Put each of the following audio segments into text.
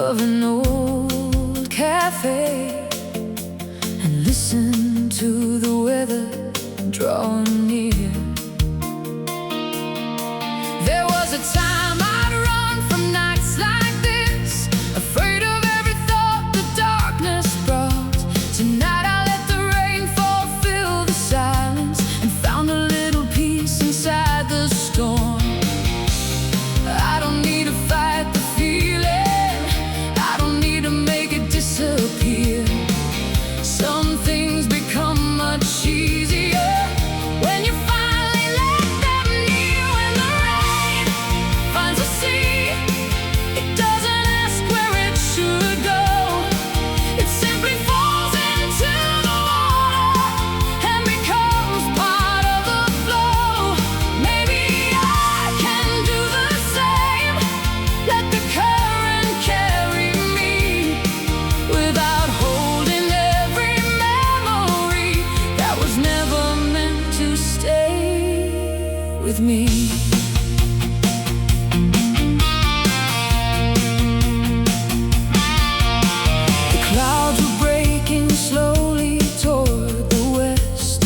of an old cafe and listen to the weather draw near. There was a time I'd run from nights like this, afraid of every thought the darkness brought. Tonight I let the rainfall fill the silence and found a little peace inside the storm. I don't need to fight the feeling, I don't need to make it disappear. Some things become much easier when you finally let them near. When the rain finds a sea, it doesn't ask where it should go. It simply falls into the water and becomes part of the flow. Maybe I can do the same, let the current carry me without holding every memory that was never meant to stay with me. The clouds were breaking slowly toward the west.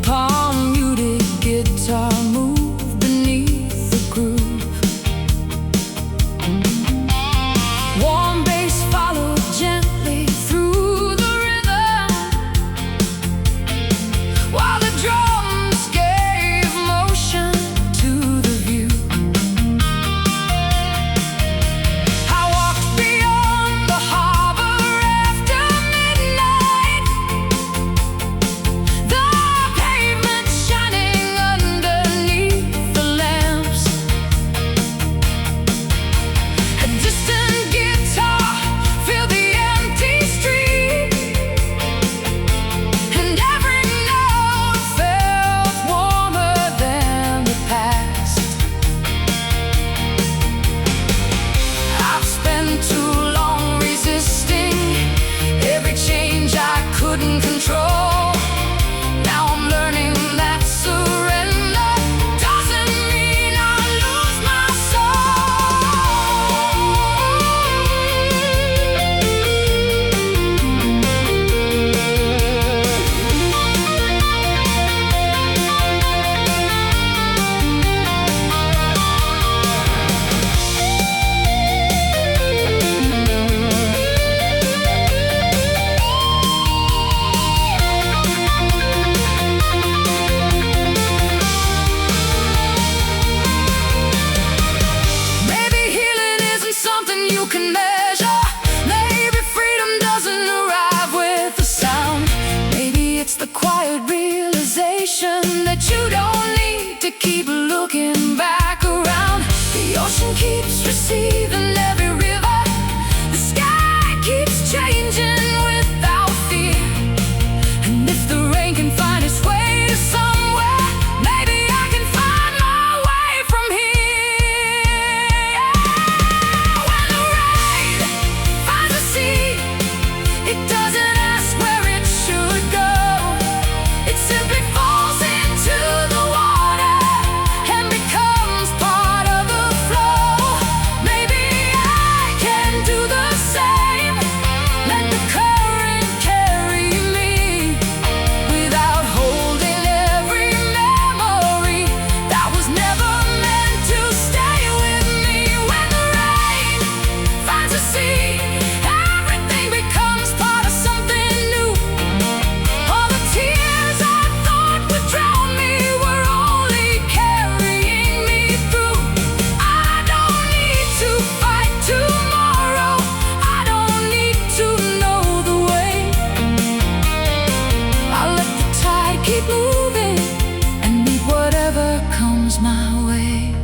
Palm muted guitar moved beneath the groove. Warm bass followed gently through the rhythm, while the drums gave motion to the view. I walked beyond the harbor after midnight, the pavement shining underneath the lamps. A distant guitar filled the empty street, and every note felt warmer than the past. I've spent too long resisting every change I couldn't control. Now I'm learning that surrender doesn't mean I lose my Maybe healing isn't something you can measure. Maybe freedom doesn't arrive with a sound. Maybe it's the quiet realization that you don't need to keep looking back around. The ocean keeps receiving every river, the sky keeps changing without fear. And if the rain can find its way to somewhere, maybe I can find my way from here. When the rain finds a sea, it doesn't ask where it should go. It simply falls into the water and becomes part of the flow. Maybe I can do the same, let the current carry me without holding every memory that was never meant to stay with me. When the rain finds a sea, everything becomes part of something new. All the tears I thought would drown me were only carrying me through. I don't need to fight tomorrow, I don't need to know the way. I'll let the tide keep moving and meet whatever comes my way.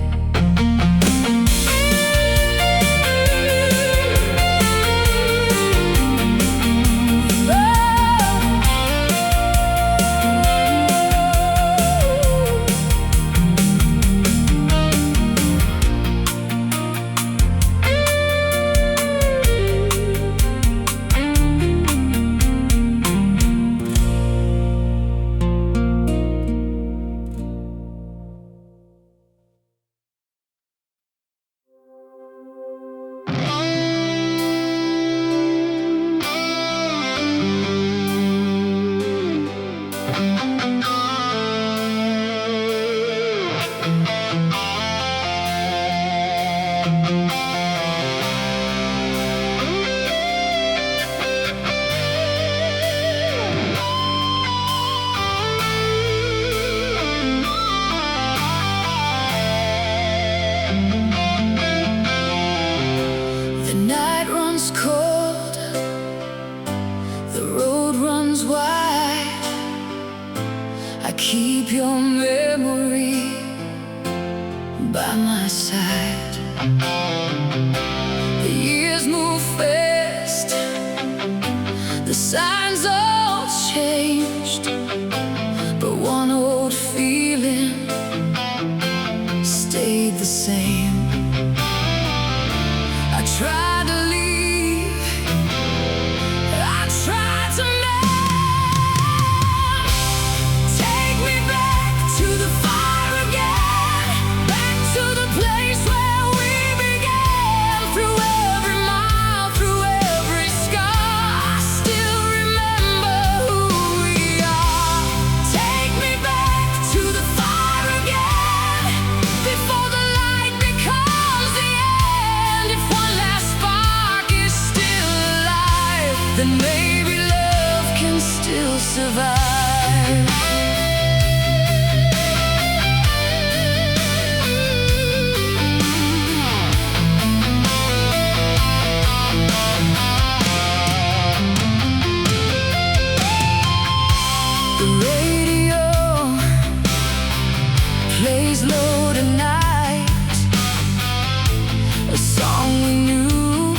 keep your memory by my side. The years move fast, the signs all changed, but one old feeling stayed the same. I tried to leave, I tried to take me back to the fire again, back to the place where we began. Through every mile, through every scar, I still remember who we are. Take me back to the fire again, before the light becomes the end. If one last spark is still alive, then maybe love can still survive. The radio plays low tonight, a song we knew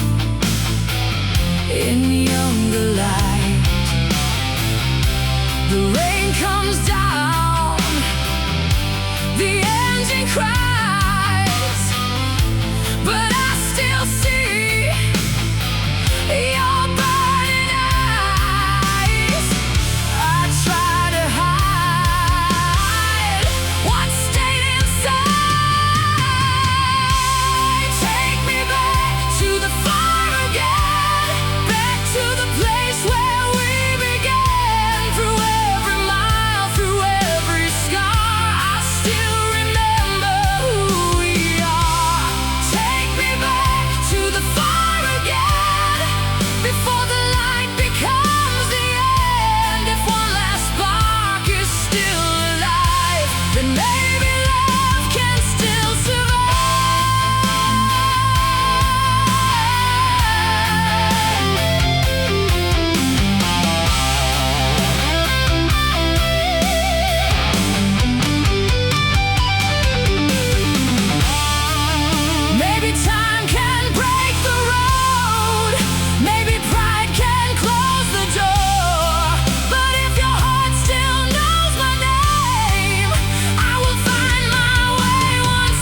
in younger light. The rain comes down, the engine cries, but I still see your burning eyes. I try to hide what stayed inside. Take me back to the fire again, back to the place where we began. Through every mile, through every scar, I still remember who we are. Take me back to the fire again, before the light becomes the end. If one last spark is still alive, then maybe love can still Maybe time can break the road, maybe pride can close the door, but if your heart still knows my name, I will find my way once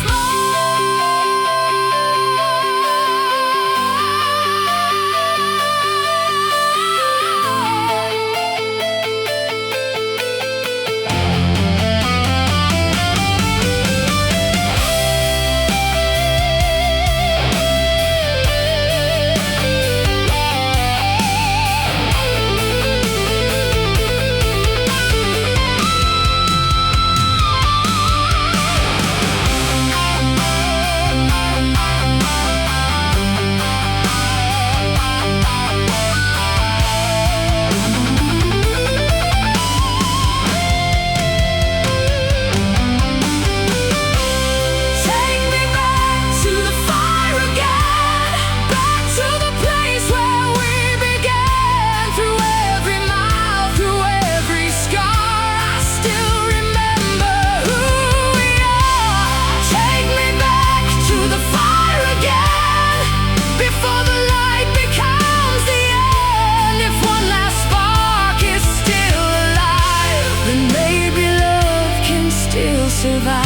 take me back to the fire again, back to the place where we began. Through every mile, through every scar, I still remember who we are. Take me back to the fire again, before the light becomes the end. If one last spark is still alive, then maybe love can still survive.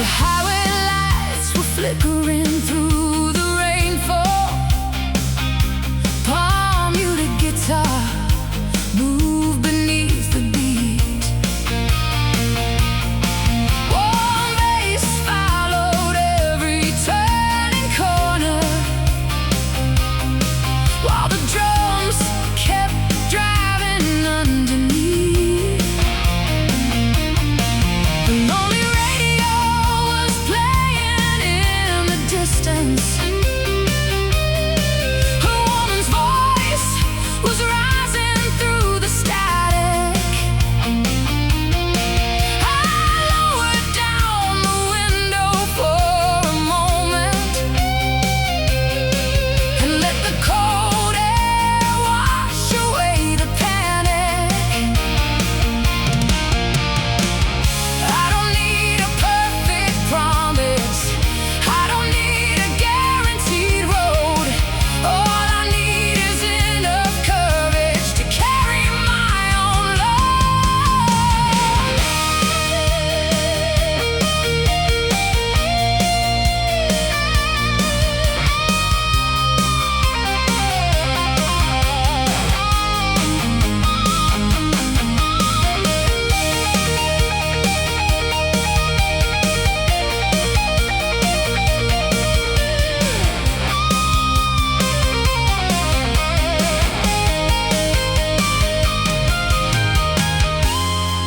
The highway lights were flickering through the rainfall. Palm muted guitar moved beneath the beat. Warm bass followed every turning corner, while the drums kept driving underneath. The lonely radio was playing in the distance. A woman's voice was rising through the static. I lowered down the window for a moment and let the cold air wash away the panic. I don't need a perfect promise. I don't need a guaranteed road. All I need is enough courage to carry my own load.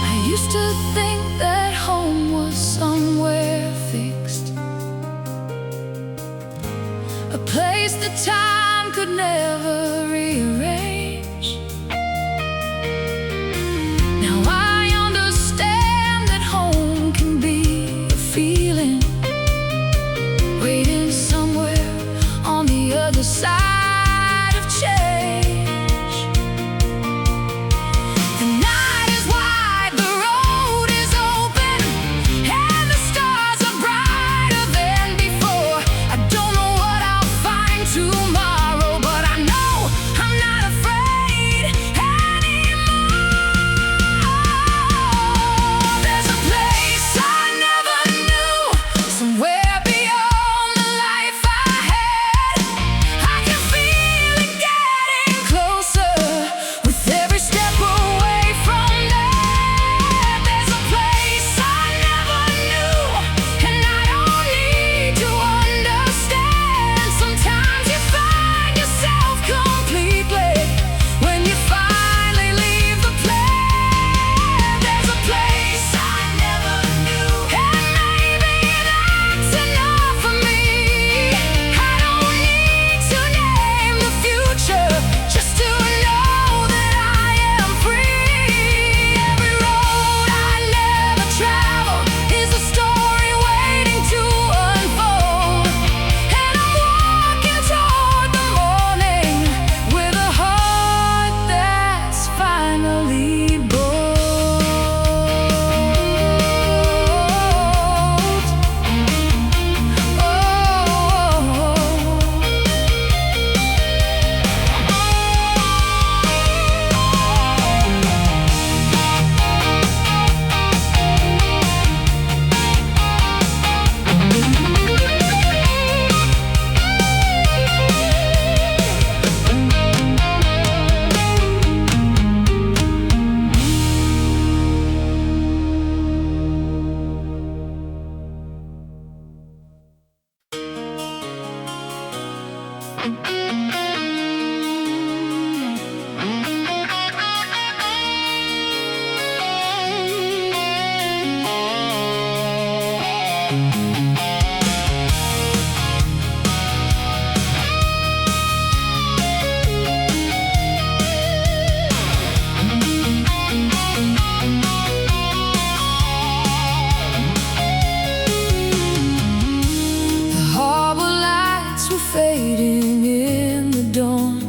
I used to think that home was somewhere fixed, a place that time could never rearrange. Now I understand that home can be a feeling waiting somewhere on the other side of change. The night is wide, the road is open, and the stars are brighter than before. I don't know what I'll find tomorrow, but I know I'm not afraid anymore. There's a place I never knew, somewhere beyond the life I had. I can feel it getting closer with every step away from there. There's a place I never knew, and I don't need to understand. Sometimes you find yourself completely when you finally leave the place. There's a place I never knew, and maybe that's enough for me. I don't need to name the future, just to know that I am free. Every road I never traveled is a story waiting to unfold, and I'm walking toward the morning with a heart that's finally bold. The harbor lights were fading in the dawn.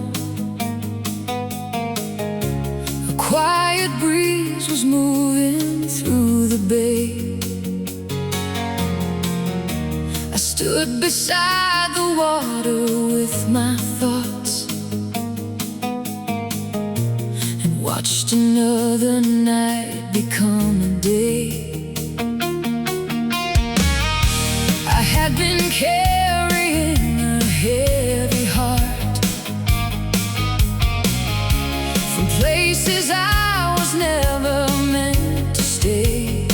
A quiet breeze was moving through the bay. I stood beside the water with my thoughts and watched another night become a day. carrying a heavy heart from places I was never meant to stay.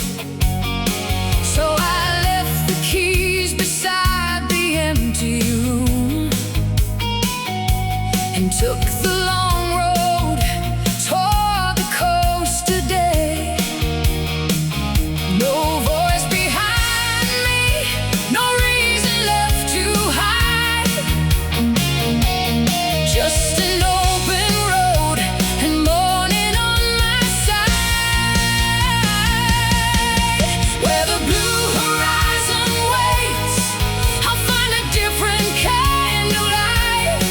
So I left the keys beside the empty room and took the long road toward the coast today. No voice behind me, no reason left to hide, just an open road and morning on my side. Where the blue horizon waits, I'll find a different kind of light,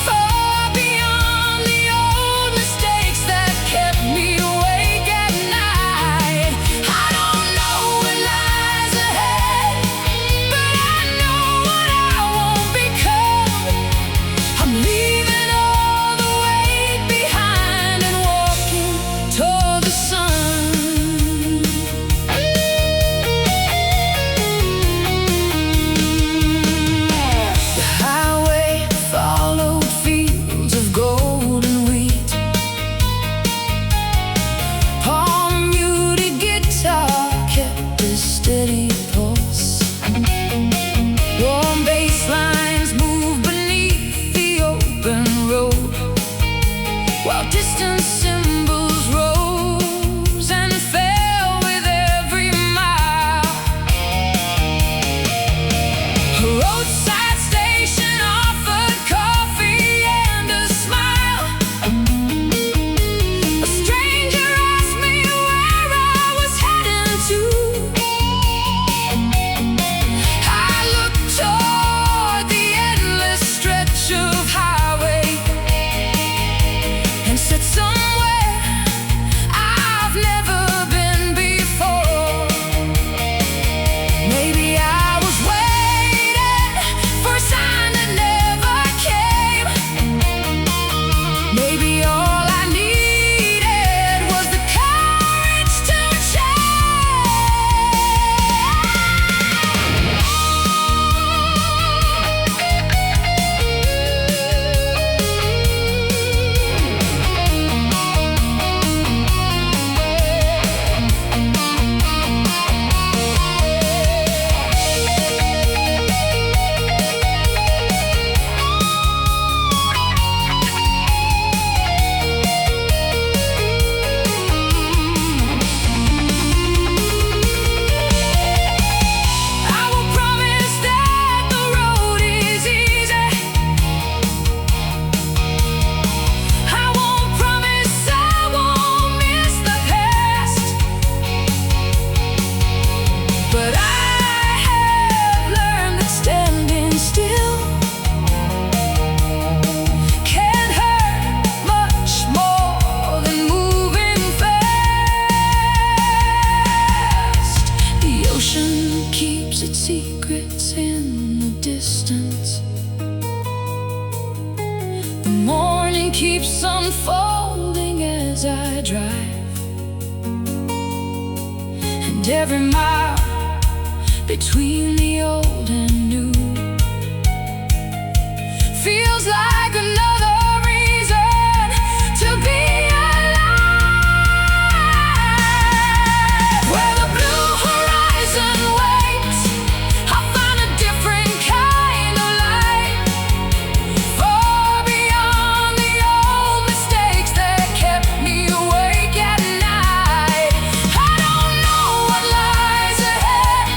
far beyond the old mistakes that kept me awake at night. I don't know what lies ahead, but I know what I won't become. I'm leaving all the weight behind and walking toward the sun. The highway followed fields of golden wheat. Palm muted guitar kept a steady pulse. Warm bass lines moved beneath the open road, while distant cymbals rose and fell with every mile. A roadside station offered coffee and a smile. A stranger asked me where I was heading to. I looked toward the endless stretch of highway and said, somewhere I've never been before. Maybe I was waiting for a sign that never came. Maybe all I needed was the courage to I will promise that the road is easy. I won't promise I won't miss the past, but I have learned that standing still can hurt much more than moving fast. The ocean keeps its secrets in the distance. The morning keeps unfolding as I drive, and every mile between the old and new feels like another reason to be alive. Where the blue horizon waits, I'll find a different kind of light, far beyond the old mistakes that kept me awake at night. I don't know what lies ahead,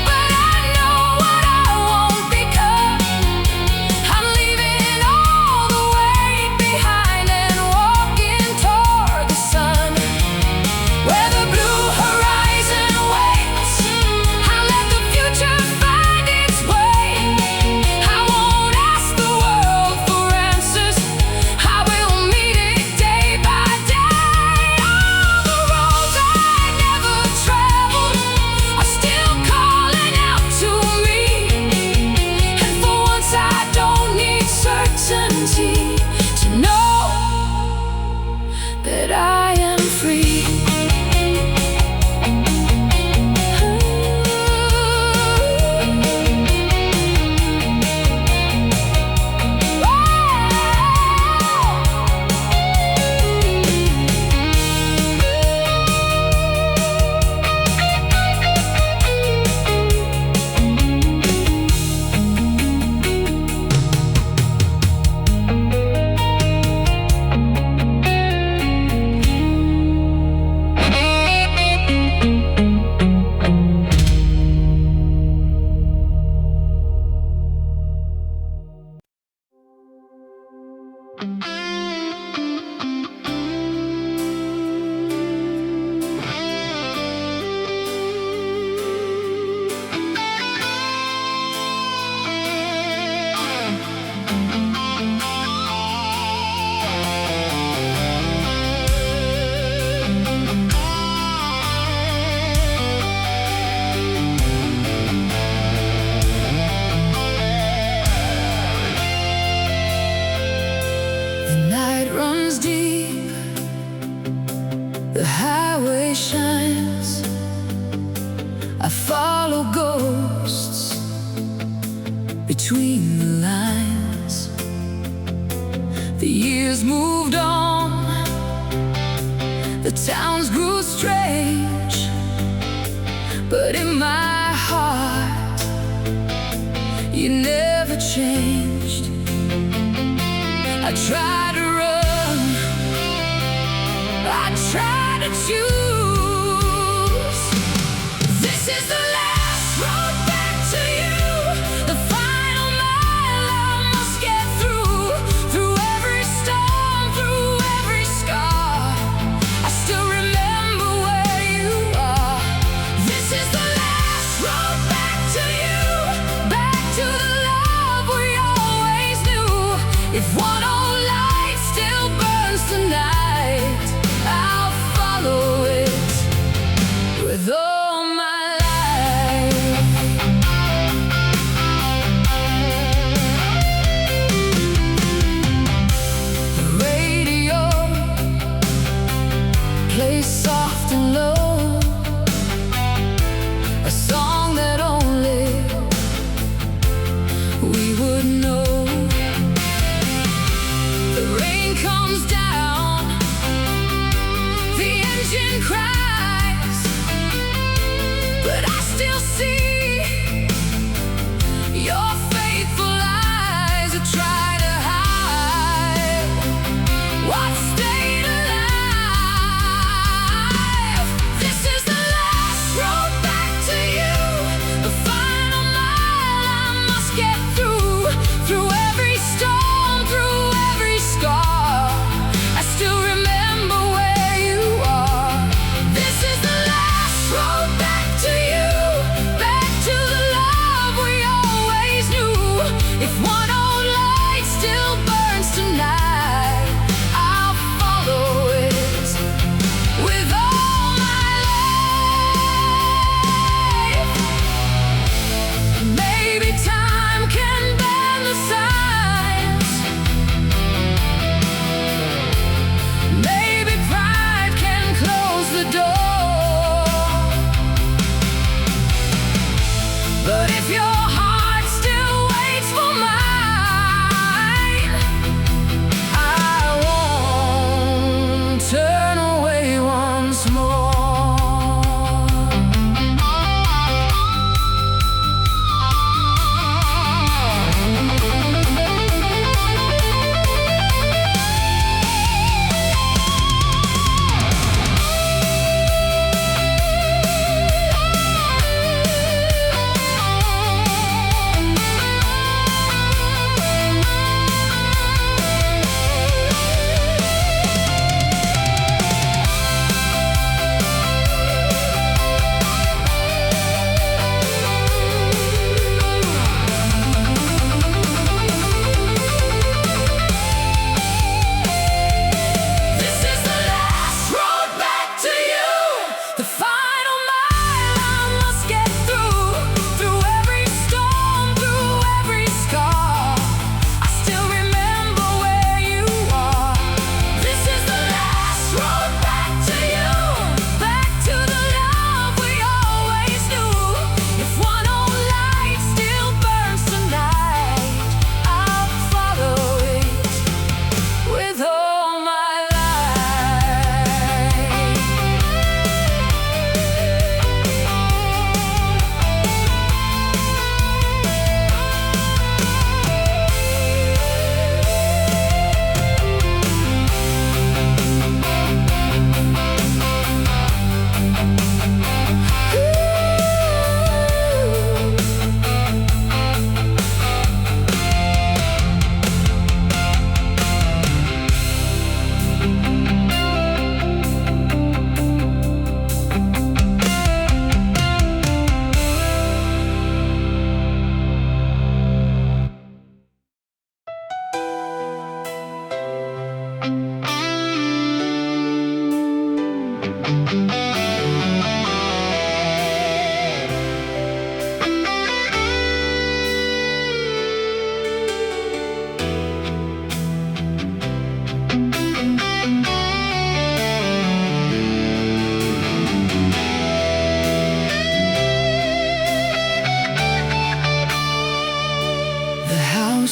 but I know what I won't become. I'm leaving all runs deep, the highway shines. I follow ghosts between the lines. The years moved on, the towns grew strange, but in my heart you never changed. I tried to run, I tried to choose. This is the last road back to you, the final mile I must get through. Through every storm, through every scar, I still remember where you are. This is the last road back to you, back to the love we always knew. If one old light still burns tonight, I'll follow it with all my life. The radio plays soft and low, a song that only we would know. The rain comes down, the engine cries, but I still see your faithful eyes that try to hide what stayed alive. This is the last road back to you, the final mile I must get through. Through every storm, through every scar, I still remember where you are. This is the last road back to you, back to the love we always knew. If one old light still burns tonight, I'll follow it with all my life. Maybe time can bend the signs, maybe pride can close the door, but if your heart still waits for mine, I won't turn away once more.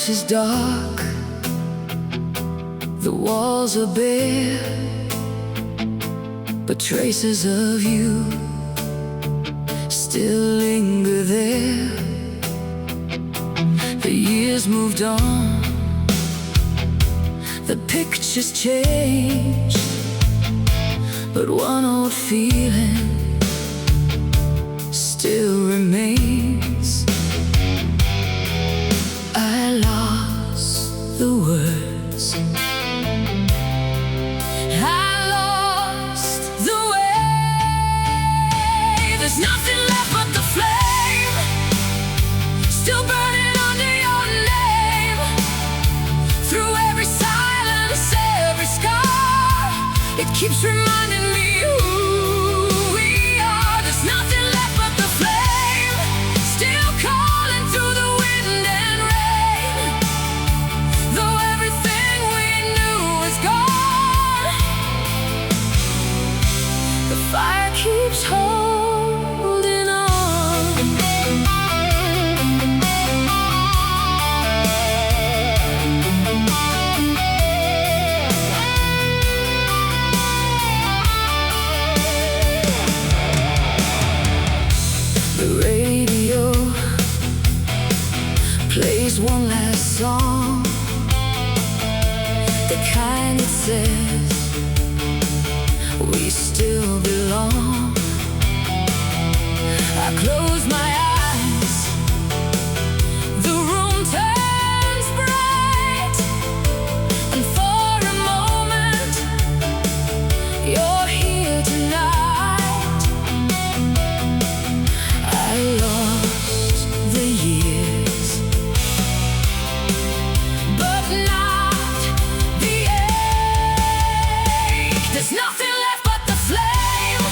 house is dark, the walls are bare, but traces of you still linger there. The years moved on, the pictures changed, but one old feeling still remains. I lost the words, I lost the way. There's nothing left but the flame, still burning under your name. Through every silence, every scar, it keeps reminding me who we are. There's nothing left but the flame, still calling through the wind and rain. Though everything we knew is gone, the fire keeps holding on. The radio plays one last song, the kind that says we still belong. I close my eyes, the room turns bright, and for a moment you're here tonight. I lost the years, but not the ache. There's nothing left but the flame,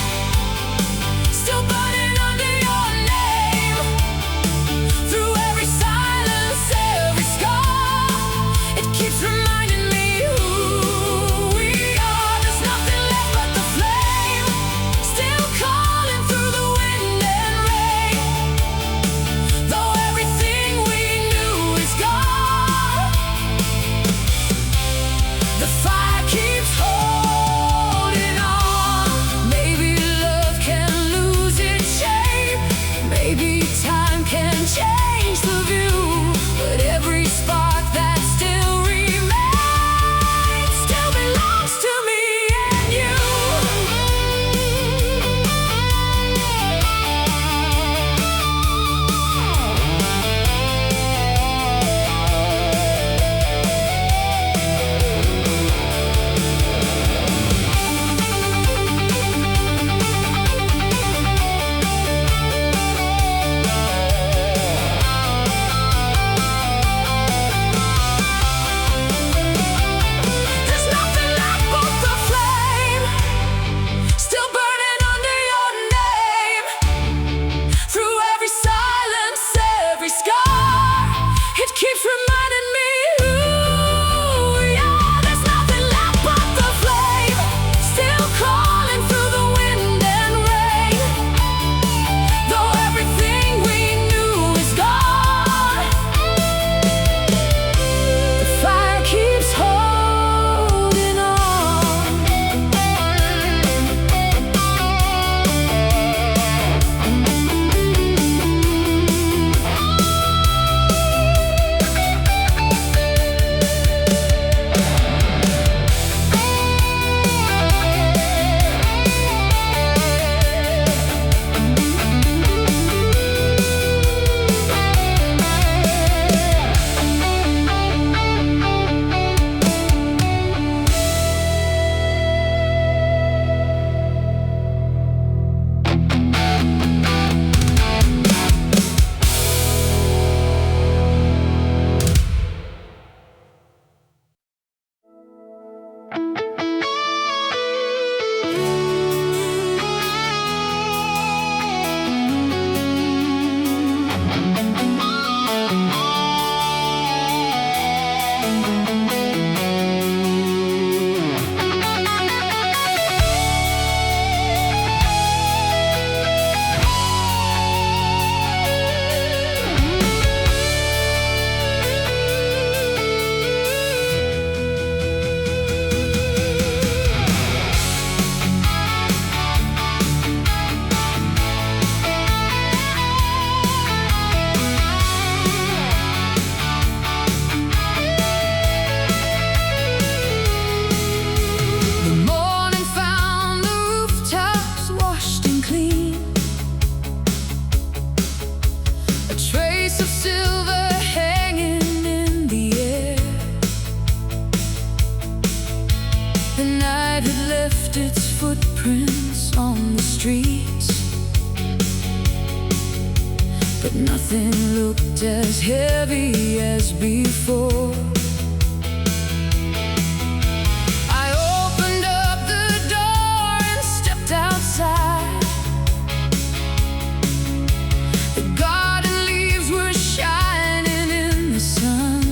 face of silver hanging in the air. The night had left its footprints on the streets, but nothing looked as heavy as before. I opened up the door and stepped outside. The garden leaves were shining in the sun.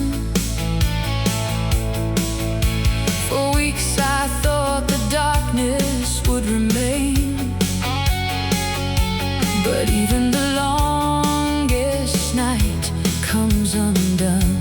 For weeks I thought the darkness would remain, but even the longest night comes undone.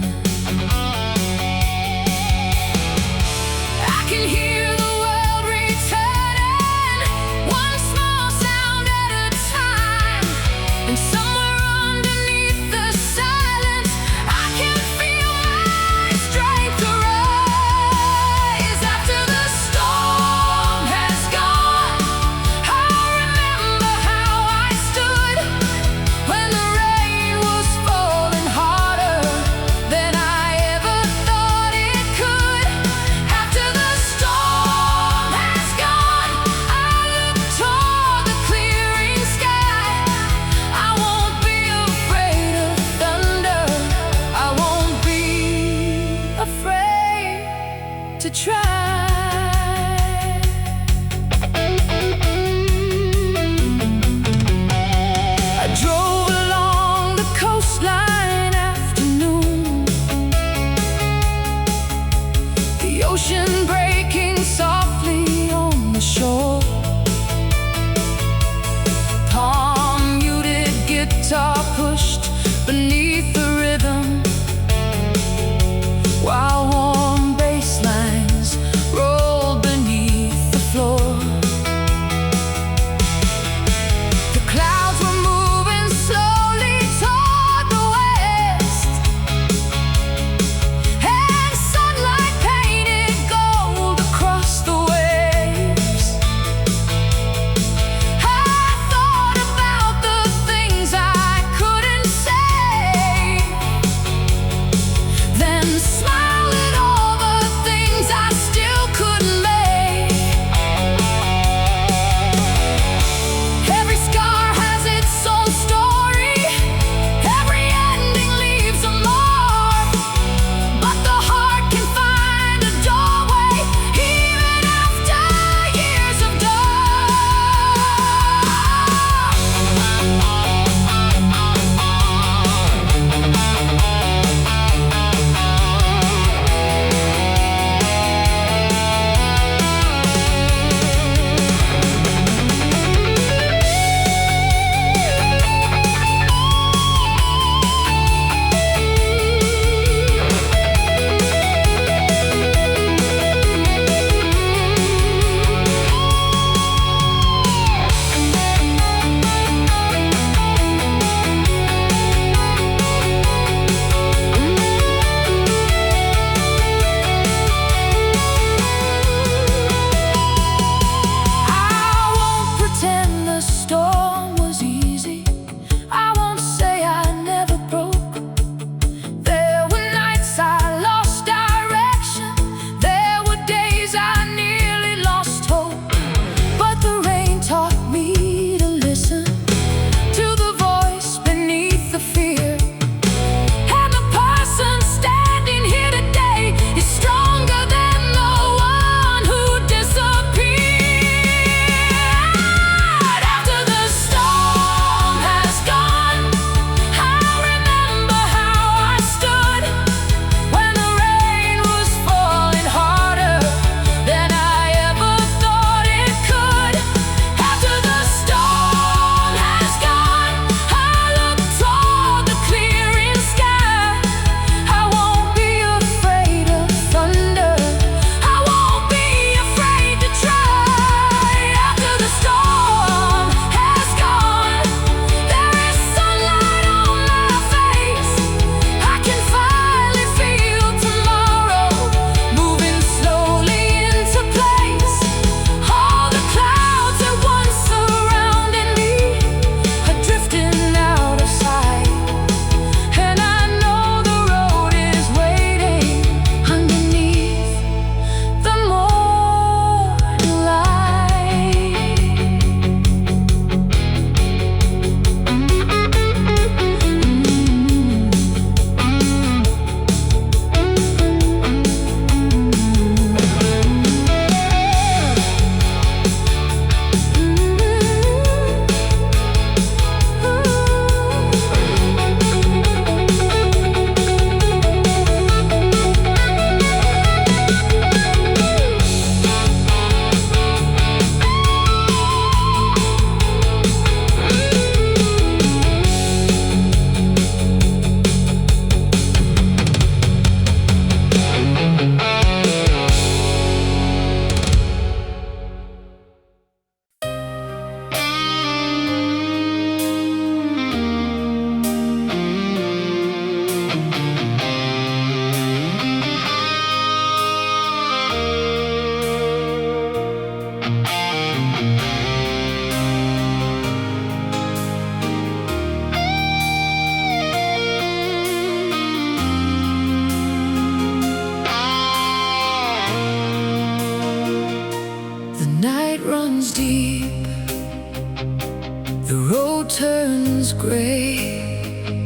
pray.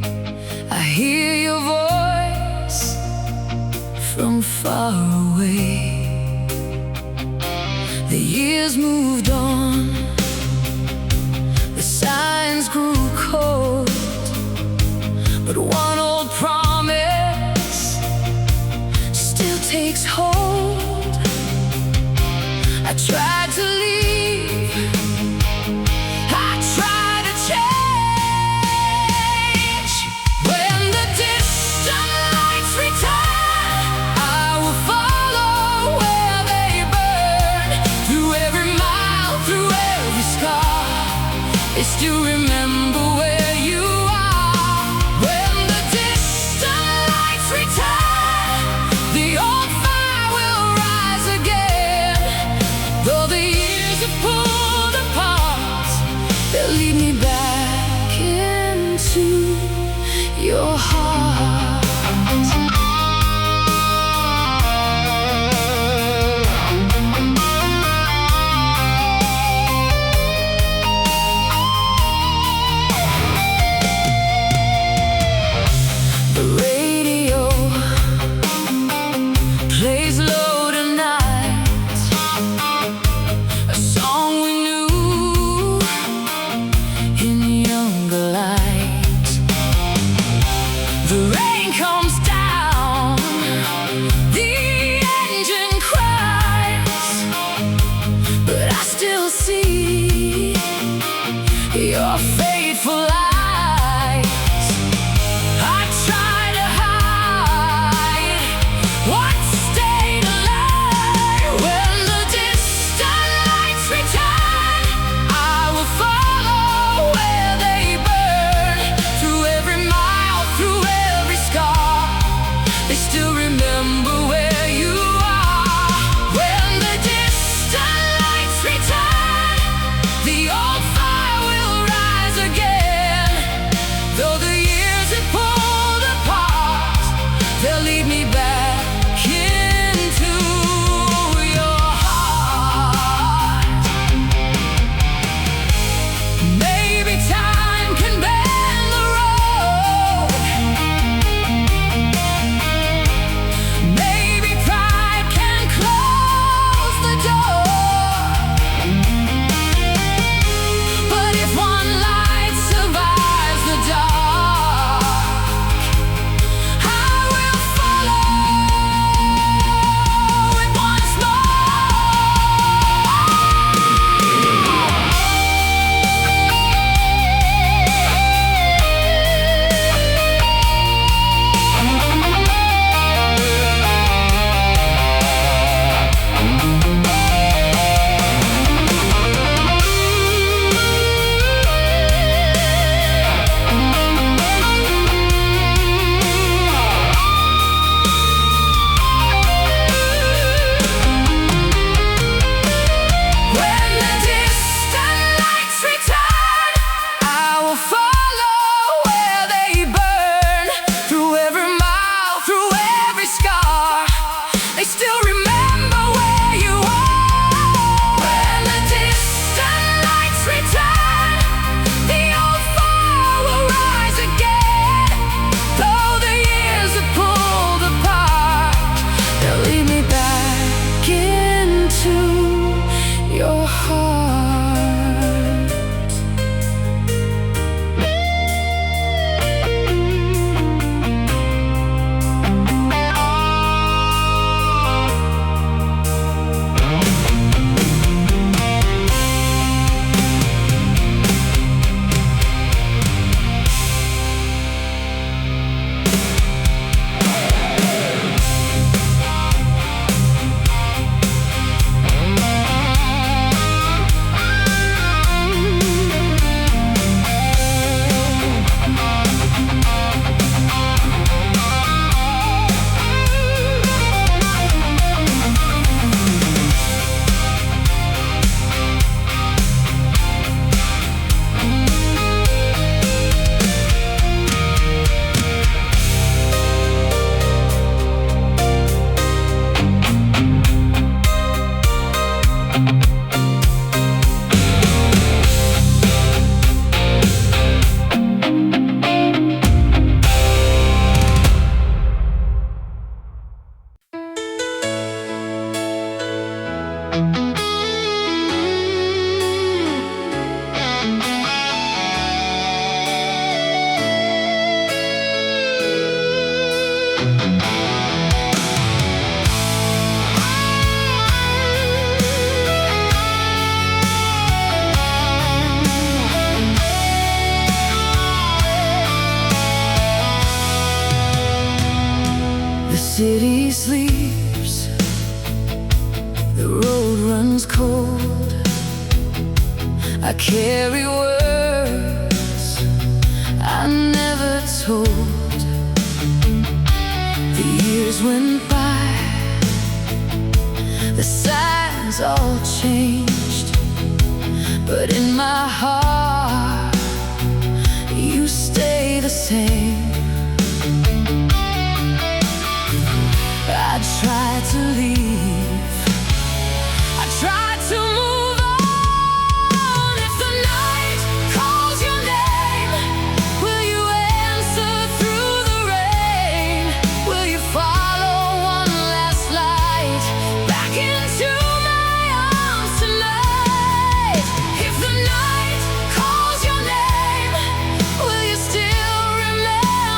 I hear your voice from far away. The years moved on, the signs grew cold, but one old promise still takes hold. I tried to leave, I tried to change. When the distant lights return, I will follow where they burn. Through every mile, through every scar, they still remember where you are. When the distant lights return, the old fire will rise again. Though the years have pulled apart, they'll lead me back into your heart. The radio plays low tonight, a song we knew in younger light. The rain comes down, city sleeps, the road runs cold. I carry words I never told. The years went by, the signs all changed, but in my heart you stay the same. I tried to leave, I tried to move on. If the night calls your name, will you answer through the rain? Will you follow one last light back into my arms tonight? If the night calls your name, will you still remember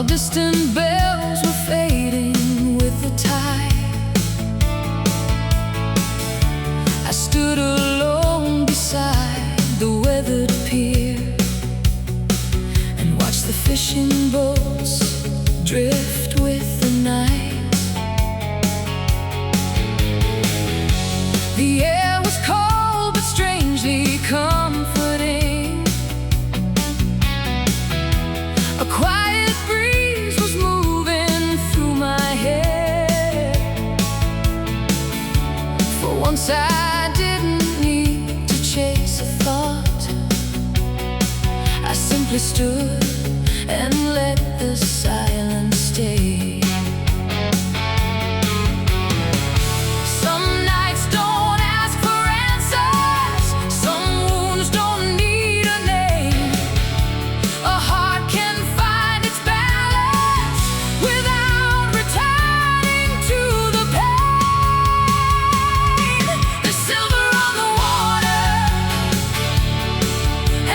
while distant bells were fading with the tide. I stood alone beside the weathered pier and watched the fishing boats drift with the night. The air was cold but strangely comforting. A quiet breeze was moving through my head. For once I didn't need to chase a thought. I simply stood and let the silence stay. Some nights don't ask for answers. Some wounds don't need a name. A heart can find its balance without returning to the pain. The silver on the water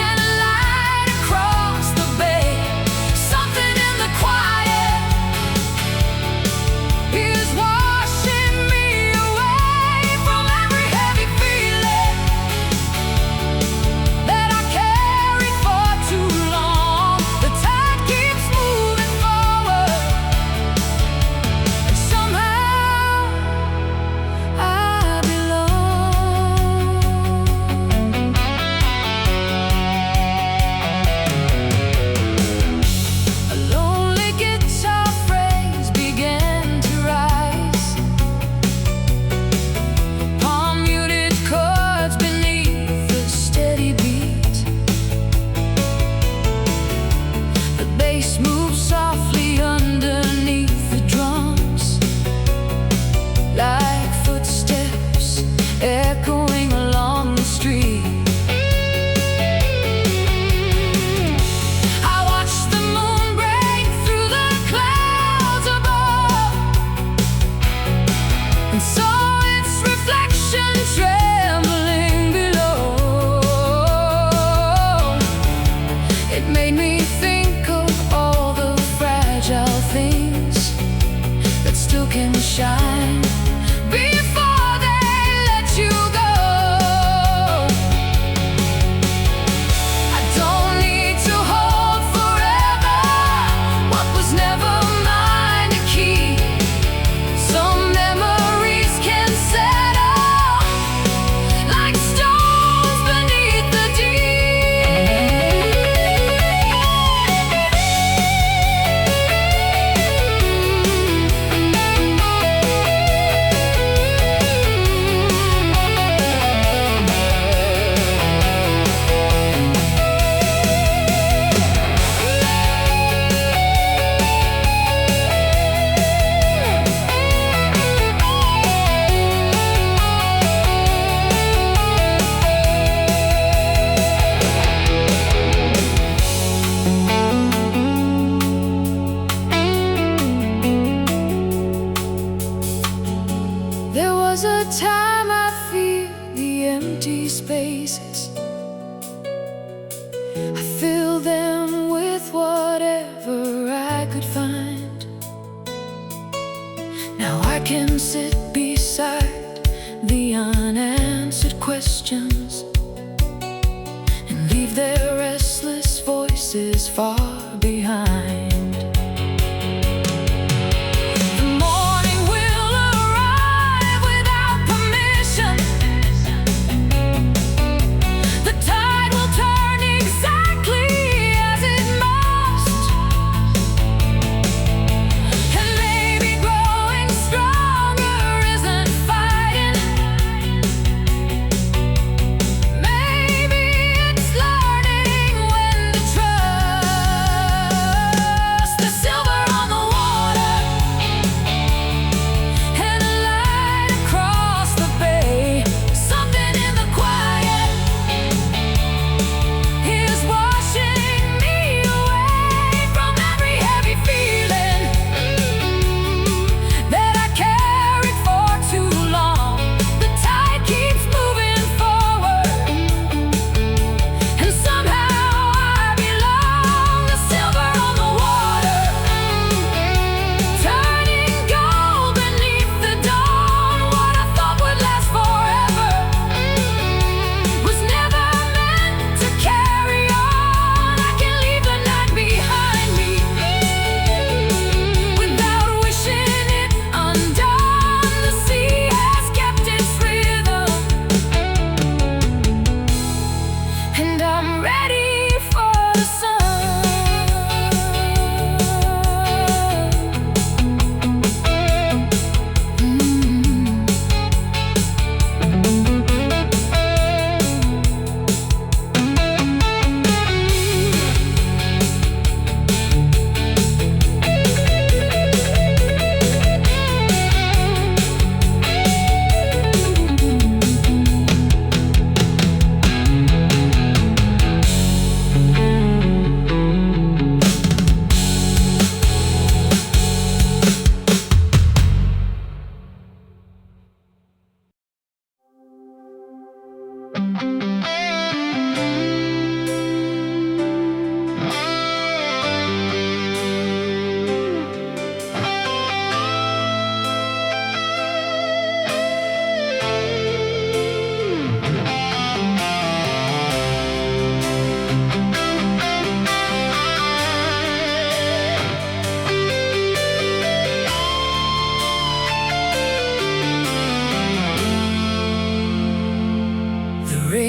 and a light across the bay. Something in the quiet is washing me away from every heavy feeling that I carried for too long. The tide keeps moving forward, and somehow I belong. A lonely guitar phrase began to rise upon muted chords beneath the steady beat. The bass moved softly underneath the drums, like footsteps echoing along the street. I watched the moon break through the clouds above and saw its reflection trembling below. It made me think of all the fragile things that still can shine before they let you go. I don't need to hold forever what was never mine to keep. Some memories can settle like stones beneath the There was a time I feared the empty spaces. I filled them with whatever I could find. Now I can sit beside the unanswered questions and leave their restless voices far behind. The morning will arrive without permission. The tide will turn exactly as it must. And maybe growing stronger isn't fighting. Maybe it's learning when to trust.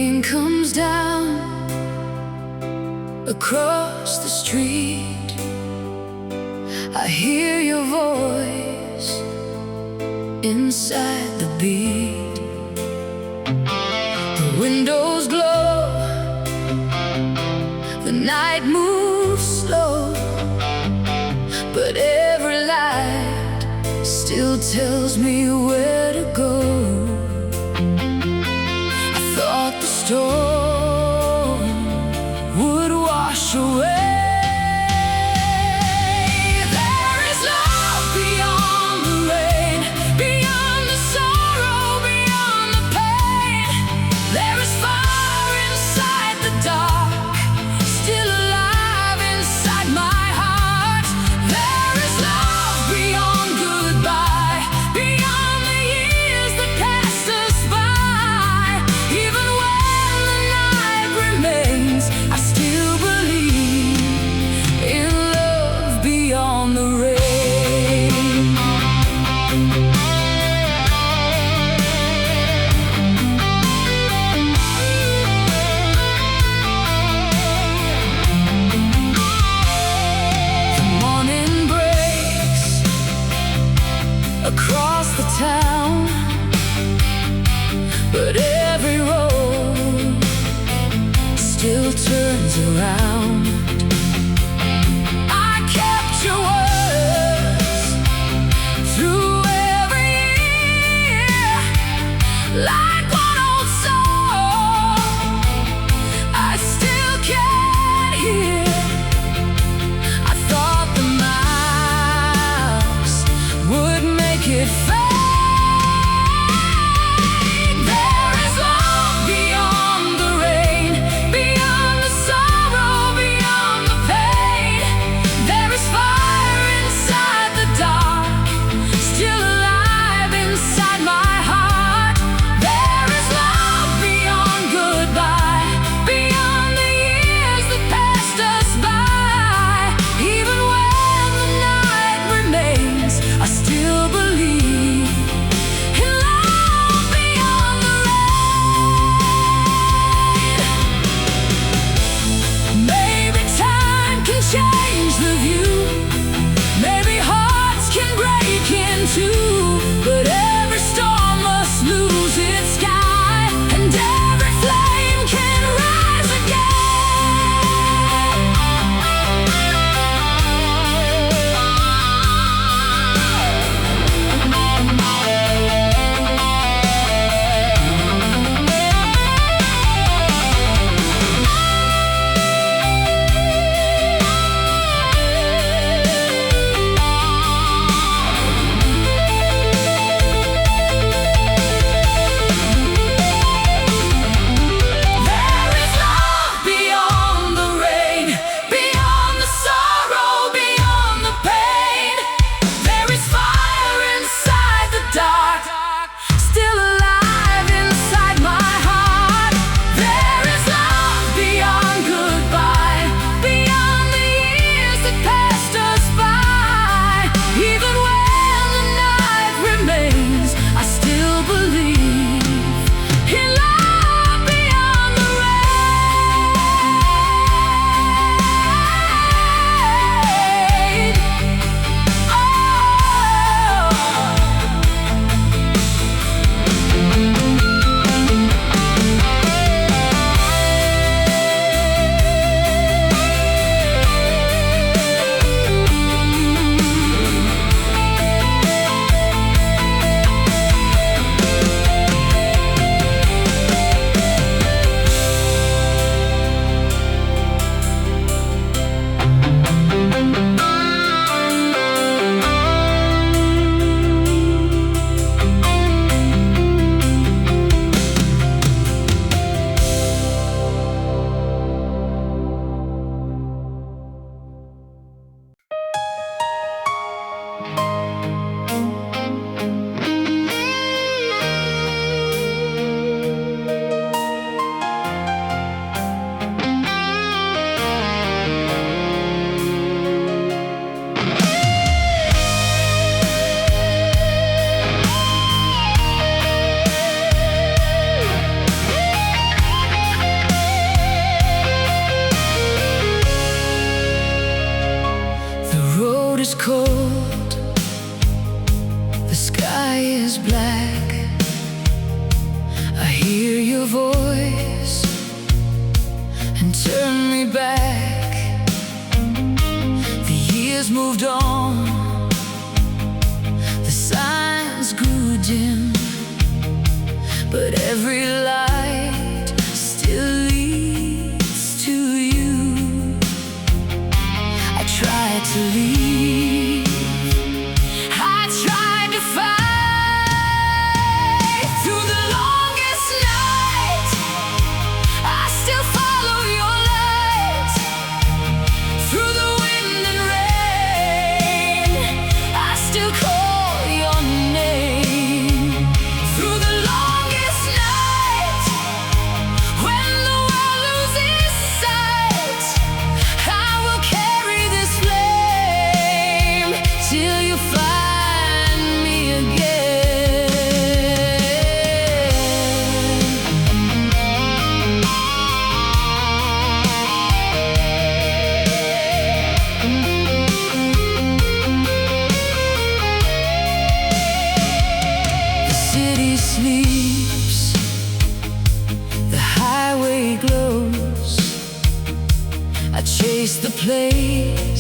rain comes down across the street, I hear your voice inside the beat. The windows glow, the night moves slow, but every light still tells me where to go. I thought the storm would wash away. Across the town, but every road still turns around. I kept your words through every year, like one old song I still can't hear. I thought the mouse would make it fade. There is love beyond the rain, beyond the sorrow, beyond the years moved on, the signs grew dim, but every light still leads to you. I tried to leave, I tried to fight through the longest night. I still follow your light through the wind and rain. I still call your name through the longest night. When the world loses sight, I will carry this flame till you find me again. The city sleeps, the highway glows. I chase the place